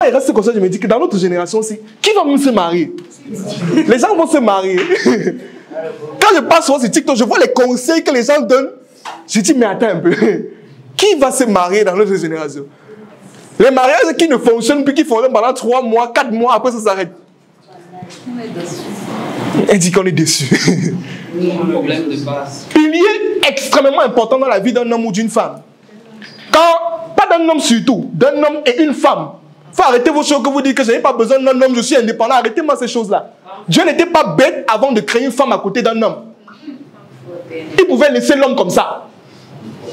il reste comme ça, je me dis que dans notre génération aussi, qui va même se marier? Les gens vont se marier. Quand je passe sur TikTok, je vois les conseils que les gens donnent. Je dis, mais attends un peu. Qui va se marier dans notre génération? Les mariages qui ne fonctionnent plus, qui fonctionnent pendant 3 mois, 4 mois, après ça s'arrête. On est déçus. Elle dit qu'on est déçu. Un problème de base. Il y est extrêmement important dans la vie d'un homme ou d'une femme. Pas d'un homme surtout, d'un homme et une femme. Il faut arrêter vos choses que vous dites que je n'ai pas besoin d'un homme, je suis indépendant. Arrêtez-moi ces choses-là. Dieu n'était pas bête avant de créer une femme à côté d'un homme. Il pouvait laisser l'homme comme ça.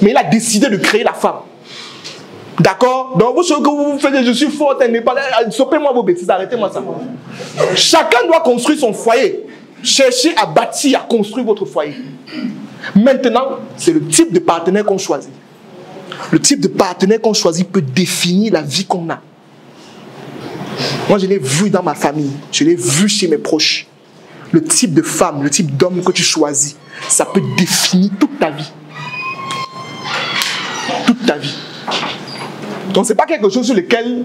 Mais il a décidé de créer la femme. D'accord? Donc vos choses que vous faites, je suis forte, indépendante. Stoppez-moi vos bêtises, arrêtez-moi ça. Chacun doit construire son foyer. Cherchez à bâtir, à construire votre foyer. Maintenant, c'est le type de partenaire qu'on choisit. Le type de partenaire qu'on choisit peut définir la vie qu'on a. Moi, je l'ai vu dans ma famille. Je l'ai vu chez mes proches. Le type de femme, le type d'homme que tu choisis, ça peut définir toute ta vie. Toute ta vie. Donc, ce n'est pas quelque chose sur lequel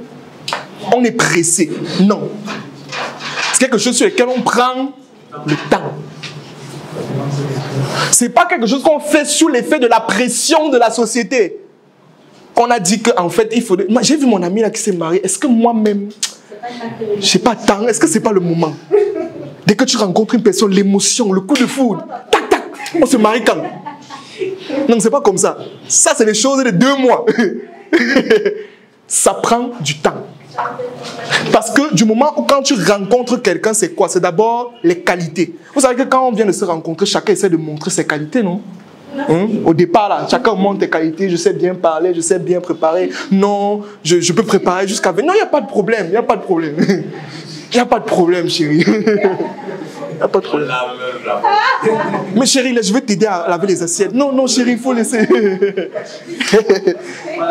on est pressé. Non. C'est quelque chose sur lequel on prend le temps. Ce n'est pas quelque chose qu'on fait sous l'effet de la pression de la société. On a dit qu'en fait, il faut... J'ai vu mon ami là qui s'est marié. Est-ce que moi-même, je n'ai pas le temps? Est-ce que ce n'est pas le moment? Dès que tu rencontres une personne, l'émotion, le coup de foudre, tac, tac, on se marie quand? Non, ce n'est pas comme ça. Ça, c'est des choses de 2 mois. Ça prend du temps. Parce que du moment où quand tu rencontres quelqu'un, c'est quoi? C'est d'abord les qualités. Vous savez que quand on vient de se rencontrer, chacun essaie de montrer ses qualités, non? Au départ, là, chacun montre tes qualités. Je sais bien parler, je sais bien préparer. Non, je peux préparer jusqu'à... Non, il n'y a pas de problème, il n'y a pas de problème. Il n'y a pas de problème, chérie. Il n'y a pas de problème. Mais chérie, là, je vais t'aider à laver les assiettes. Non, non, chérie, il faut laisser.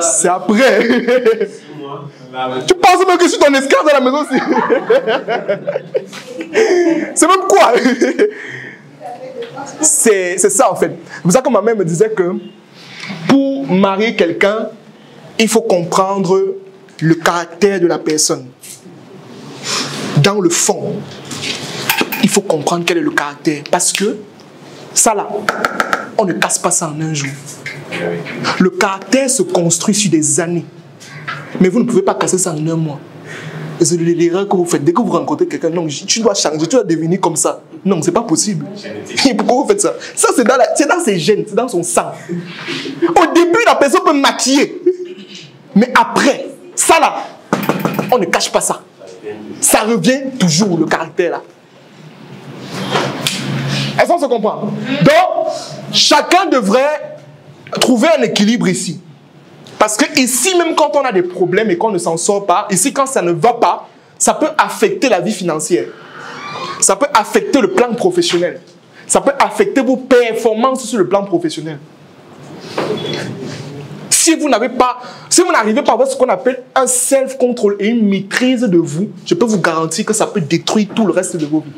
C'est après. Tu penses même que je suis ton esclave dans la maison aussi. C'est même quoi? C'est ça en fait. C'est pour ça que ma mère me disait que pour marier quelqu'un, il faut comprendre le caractère de la personne. Dans le fond, il faut comprendre quel est le caractère. Parce que ça là, on ne casse pas ça en un jour. Le caractère se construit sur des années. Mais vous ne pouvez pas casser ça en un mois. C'est l'erreur que vous faites. Dès que vous rencontrez quelqu'un, non, tu dois changer, tu dois devenir comme ça. Non, c'est pas possible. Pourquoi vous faites ça? Ça, c'est dans ses gènes, c'est dans son sang. Au début, la personne peut maquiller. Mais après, ça là, on ne cache pas ça. Ça revient toujours, le caractère là. Est-ce qu'on se comprend? Donc, chacun devrait trouver un équilibre ici. Parce que ici, même quand on a des problèmes et qu'on ne s'en sort pas, ici, quand ça ne va pas, ça peut affecter la vie financière. Ça peut affecter le plan professionnel. Ça peut affecter vos performances sur le plan professionnel. Si vous n'arrivez pas à avoir ce qu'on appelle un self-control et une maîtrise de vous, je peux vous garantir que ça peut détruire tout le reste de vos vies.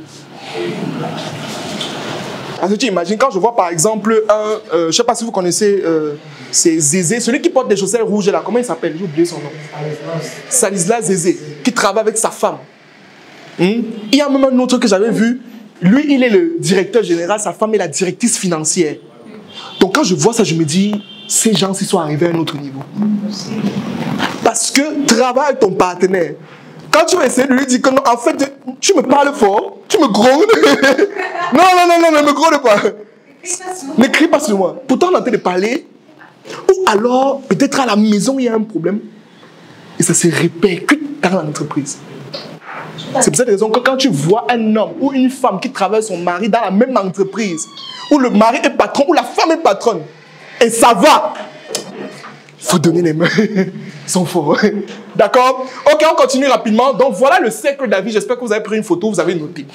Parce que tu imagines, quand je vois par exemple je ne sais pas si vous connaissez c'est Zézé, celui qui porte des chaussettes rouges là, comment il s'appelle? J'ai oublié son nom. Stanislas Zézé, qui travaille avec sa femme. Il y a même un autre que j'avais vu, lui il est le directeur général, sa femme est la directrice financière. Donc quand je vois ça, je me dis, ces gens-ci sont arrivés à un autre niveau. Parce que travaille avec ton partenaire. Quand tu vas essayer de lui dire que non, en fait, tu me parles fort, tu me grondes. Non, ne me gronde pas. Ne crie pas sur moi. Pourtant, on est en train de parler. Ou alors, peut-être à la maison, il y a un problème. Et ça se répercute dans l'entreprise. C'est pour cette raison que quand tu vois un homme ou une femme qui travaille son mari dans la même entreprise, où le mari est patron, où la femme est patronne, et ça va, il faut donner les mains. Ils sont forts. D'accord? Ok, on continue rapidement. Donc voilà le cercle d'avis. J'espère que vous avez pris une photo, vous avez noté.